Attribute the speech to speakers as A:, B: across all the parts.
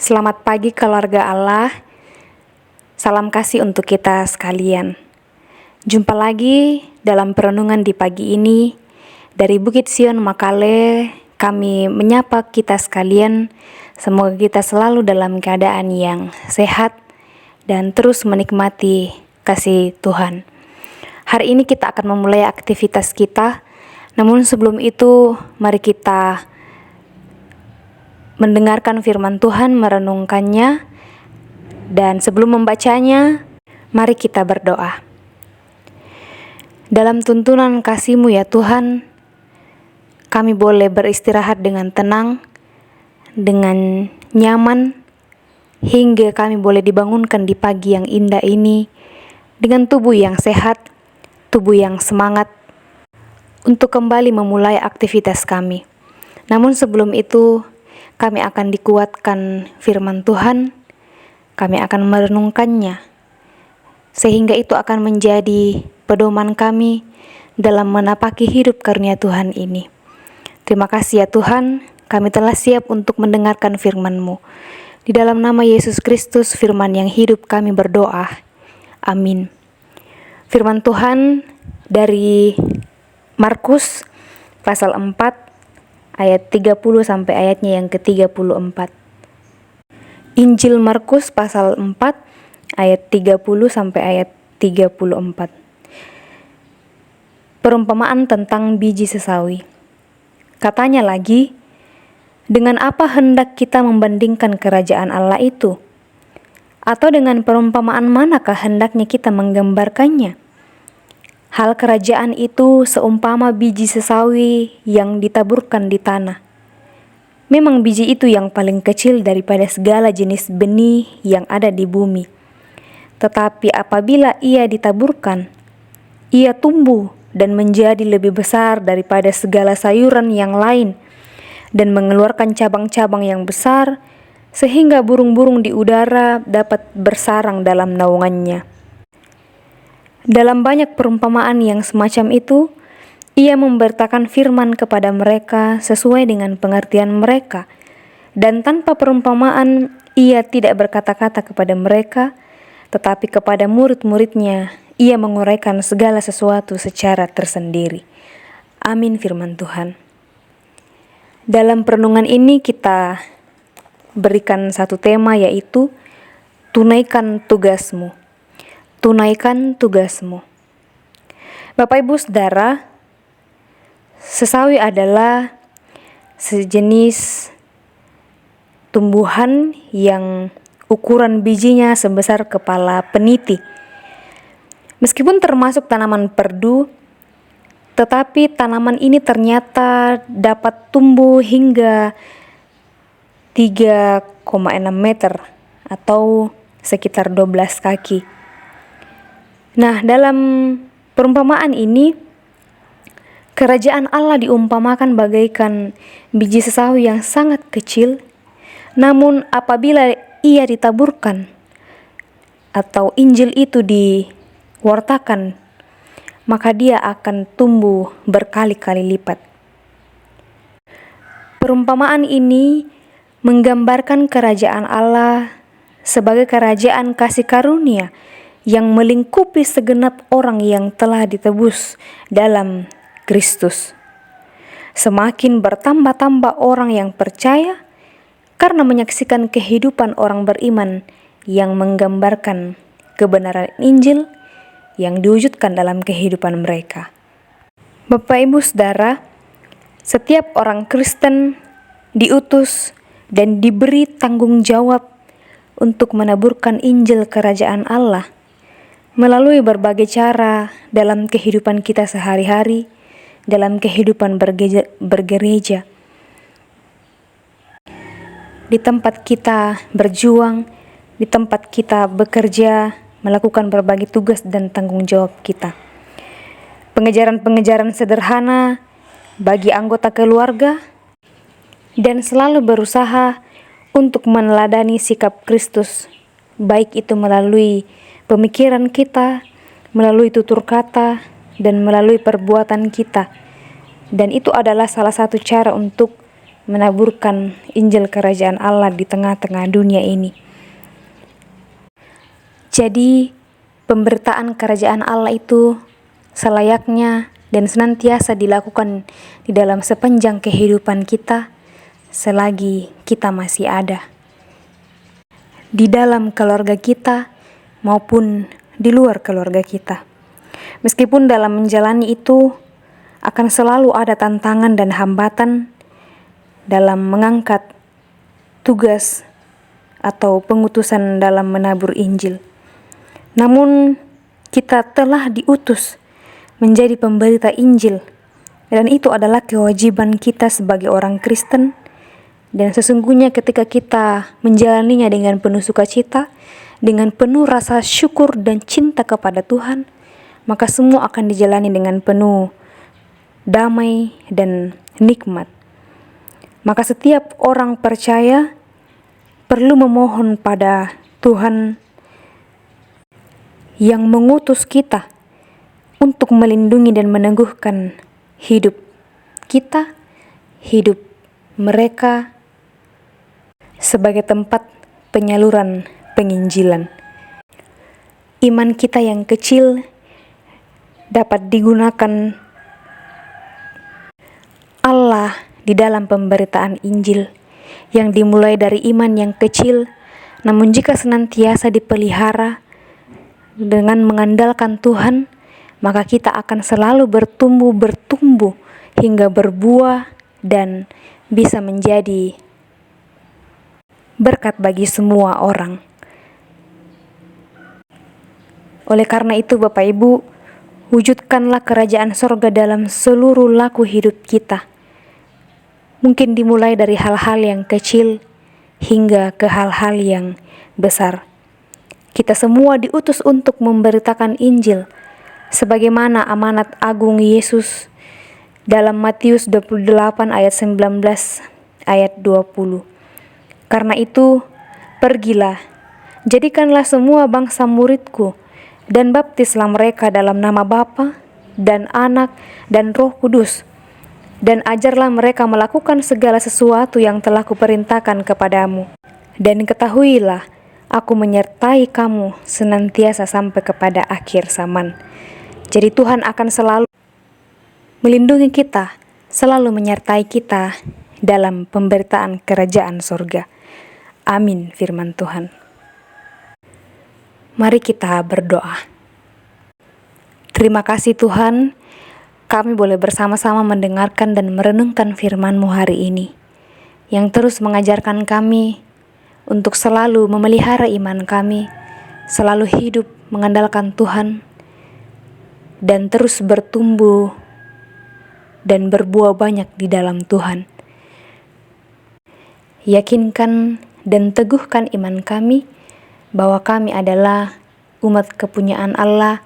A: Selamat pagi keluarga Allah, salam kasih untuk kita sekalian. Jumpa lagi dalam perenungan di pagi ini. Dari Bukit Sion Makale, kami menyapa kita sekalian. Semoga kita selalu dalam keadaan yang sehat dan terus menikmati kasih Tuhan. Hari ini kita akan memulai aktivitas kita. Namun sebelum itu, mari kita mendengarkan firman Tuhan, merenungkannya, dan sebelum membacanya, mari kita berdoa. Dalam tuntunan kasih-Mu ya Tuhan, kami boleh beristirahat dengan tenang, dengan nyaman, hingga kami boleh dibangunkan di pagi yang indah ini, dengan tubuh yang sehat, tubuh yang semangat, untuk kembali memulai aktivitas kami. Namun sebelum itu, kami akan dikuatkan firman Tuhan, kami akan merenungkannya, sehingga itu akan menjadi pedoman kami dalam menapaki hidup karunia Tuhan ini. Terima kasih ya Tuhan, kami telah siap untuk mendengarkan firman-Mu. Di dalam nama Yesus Kristus, firman yang hidup, kami berdoa. Amin. Firman Tuhan dari Markus pasal 4 ayat 30 sampai ayatnya yang ke-34. Injil Markus pasal 4 ayat 30 sampai ayat 34. Perumpamaan tentang biji sesawi. Katanya lagi, dengan apa hendak kita membandingkan kerajaan Allah itu? Atau dengan perumpamaan manakah hendaknya kita menggambarkannya? Hal kerajaan itu seumpama biji sesawi yang ditaburkan di tanah. Memang biji itu yang paling kecil daripada segala jenis benih yang ada di bumi. Tetapi apabila ia ditaburkan, ia tumbuh dan menjadi lebih besar daripada segala sayuran yang lain, dan mengeluarkan cabang-cabang yang besar, sehingga burung-burung di udara dapat bersarang dalam naungannya. Dalam banyak perumpamaan yang semacam itu, ia memberitakan firman kepada mereka sesuai dengan pengertian mereka, dan tanpa perumpamaan ia tidak berkata-kata kepada mereka, tetapi kepada murid-muridnya ia menguraikan segala sesuatu secara tersendiri. Amin firman Tuhan. Dalam perenungan ini kita berikan satu tema, yaitu tunaikan tugasmu. Tunaikan tugasmu. Bapak Ibu Saudara, sesawi adalah sejenis tumbuhan yang ukuran bijinya sebesar kepala peniti. Meskipun termasuk tanaman perdu, tetapi tanaman ini ternyata dapat tumbuh hingga 3,6 meter atau sekitar 12 kaki. Nah, dalam perumpamaan ini, kerajaan Allah diumpamakan bagaikan biji sesawi yang sangat kecil, namun apabila ia ditaburkan atau Injil itu diwartakan, maka dia akan tumbuh berkali-kali lipat. Perumpamaan ini menggambarkan kerajaan Allah sebagai kerajaan kasih karunia yang melingkupi segenap orang yang telah ditebus dalam Kristus. Semakin bertambah-tambah orang yang percaya karena menyaksikan kehidupan orang beriman yang menggambarkan kebenaran Injil yang diwujudkan dalam kehidupan mereka. Bapak Ibu Saudara, setiap orang Kristen diutus dan diberi tanggung jawab untuk menaburkan Injil kerajaan Allah melalui berbagai cara dalam kehidupan kita sehari-hari, dalam kehidupan bergereja, di tempat kita berjuang, di tempat kita bekerja, melakukan berbagai tugas dan tanggung jawab kita. Pengejaran-pengejaran sederhana bagi anggota keluarga, dan selalu berusaha untuk meneladani sikap Kristus, baik itu melalui pemikiran kita, melalui tutur kata, dan melalui perbuatan kita. Dan itu adalah salah satu cara untuk menaburkan Injil Kerajaan Allah di tengah-tengah dunia ini. Jadi, pemberitaan Kerajaan Allah itu selayaknya dan senantiasa dilakukan di dalam sepanjang kehidupan kita selagi kita masih ada. Di dalam keluarga kita maupun di luar keluarga kita. Meskipun dalam menjalani itu akan selalu ada tantangan dan hambatan dalam mengangkat tugas atau pengutusan dalam menabur Injil. Namun kita telah diutus menjadi pemberita Injil, dan itu adalah kewajiban kita sebagai orang Kristen. Dan sesungguhnya ketika kita menjalaninya dengan penuh sukacita, dengan penuh rasa syukur dan cinta kepada Tuhan, maka semua akan dijalani dengan penuh damai dan nikmat. Maka setiap orang percaya perlu memohon pada Tuhan yang mengutus kita untuk melindungi dan meneguhkan hidup kita, hidup mereka sebagai tempat penyaluran penginjilan. Iman kita yang kecil dapat digunakan Allah di dalam pemberitaan Injil yang dimulai dari iman yang kecil, namun jika senantiasa dipelihara dengan mengandalkan Tuhan, maka kita akan selalu bertumbuh hingga berbuah dan bisa menjadi berkat bagi semua orang. Oleh karena itu, Bapak Ibu, wujudkanlah kerajaan sorga dalam seluruh laku hidup kita. Mungkin dimulai dari hal-hal yang kecil hingga ke hal-hal yang besar. Kita semua diutus untuk memberitakan Injil, sebagaimana amanat agung Yesus dalam Matius 28 ayat 19 ayat 20. Karena itu, pergilah, jadikanlah semua bangsa muridku, dan baptislah mereka dalam nama Bapa dan Anak dan Roh Kudus, dan ajarlah mereka melakukan segala sesuatu yang telah kuperintahkan kepadamu. Dan ketahuilah, aku menyertai kamu senantiasa sampai kepada akhir zaman. Jadi Tuhan akan selalu melindungi kita, selalu menyertai kita dalam pemberitaan kerajaan sorga. Amin, firman Tuhan. Mari kita berdoa. Terima kasih Tuhan, kami boleh bersama-sama mendengarkan dan merenungkan firman-Mu hari ini, yang terus mengajarkan kami untuk selalu memelihara iman kami, selalu hidup mengandalkan Tuhan, dan terus bertumbuh dan berbuah banyak di dalam Tuhan. Yakinkan dan teguhkan iman kami bahwa kami adalah umat kepunyaan Allah,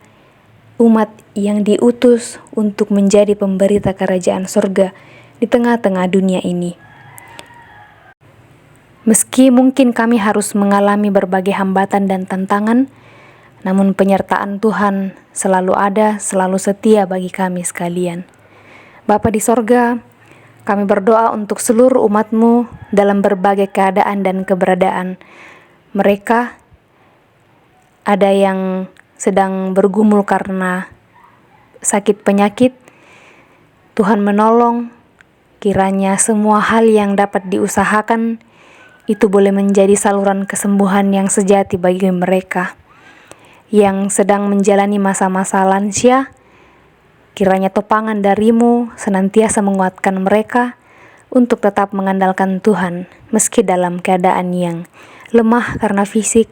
A: umat yang diutus untuk menjadi pemberita kerajaan surga di tengah-tengah dunia ini. Meski mungkin kami harus mengalami berbagai hambatan dan tantangan, namun penyertaan Tuhan selalu ada, selalu setia bagi kami sekalian. Bapa di sorga, kami berdoa untuk seluruh umat-Mu dalam berbagai keadaan dan keberadaan. Mereka ada yang sedang bergumul karena sakit penyakit. Tuhan menolong, kiranya semua hal yang dapat diusahakan itu boleh menjadi saluran kesembuhan yang sejati bagi mereka. Yang sedang menjalani masa-masa lansia, kiranya topangan dari-Mu senantiasa menguatkan mereka untuk tetap mengandalkan Tuhan meski dalam keadaan yang lemah karena fisik,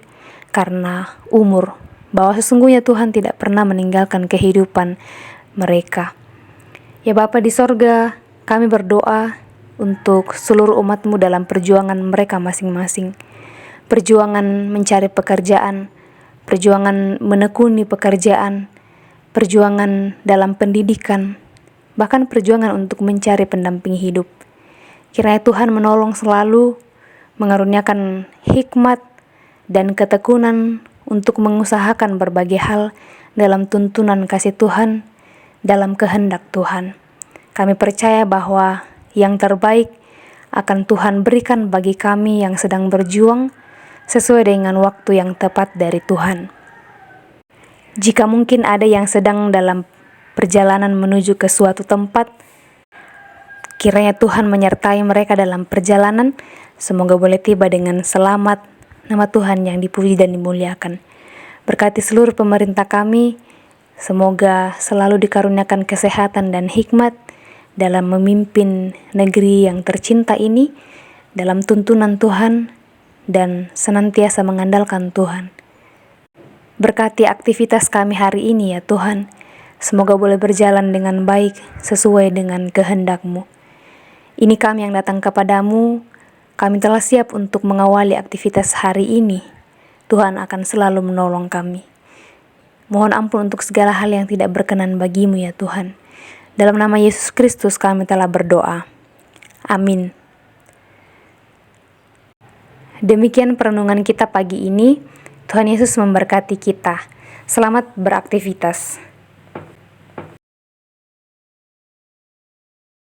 A: karena umur, bahwa sesungguhnya Tuhan tidak pernah meninggalkan kehidupan mereka. Ya Bapa di sorga, kami berdoa untuk seluruh umat-Mu dalam perjuangan mereka masing-masing. Perjuangan mencari pekerjaan, perjuangan menekuni pekerjaan, perjuangan dalam pendidikan, bahkan perjuangan untuk mencari pendamping hidup. Kiranya Tuhan menolong selalu, mengaruniakan hikmat dan ketekunan untuk mengusahakan berbagai hal dalam tuntunan kasih Tuhan, dalam kehendak Tuhan. Kami percaya bahwa yang terbaik akan Tuhan berikan bagi kami yang sedang berjuang sesuai dengan waktu yang tepat dari Tuhan. Jika mungkin ada yang sedang dalam perjalanan menuju ke suatu tempat, kiranya Tuhan menyertai mereka dalam perjalanan, semoga boleh tiba dengan selamat. Nama Tuhan yang dipuji dan dimuliakan. Berkati seluruh pemerintah kami, semoga selalu dikaruniakan kesehatan dan hikmat dalam memimpin negeri yang tercinta ini, dalam tuntunan Tuhan, dan senantiasa mengandalkan Tuhan. Berkati aktivitas kami hari ini ya Tuhan, semoga boleh berjalan dengan baik sesuai dengan kehendak-Mu. Ini kami yang datang kepadamu, kami telah siap untuk mengawali aktivitas hari ini. Tuhan akan selalu menolong kami. Mohon ampun untuk segala hal yang tidak berkenan bagi-Mu ya Tuhan. Dalam nama Yesus Kristus kami telah berdoa. Amin. Demikian perenungan kita pagi ini. Tuhan Yesus memberkati kita. Selamat beraktivitas.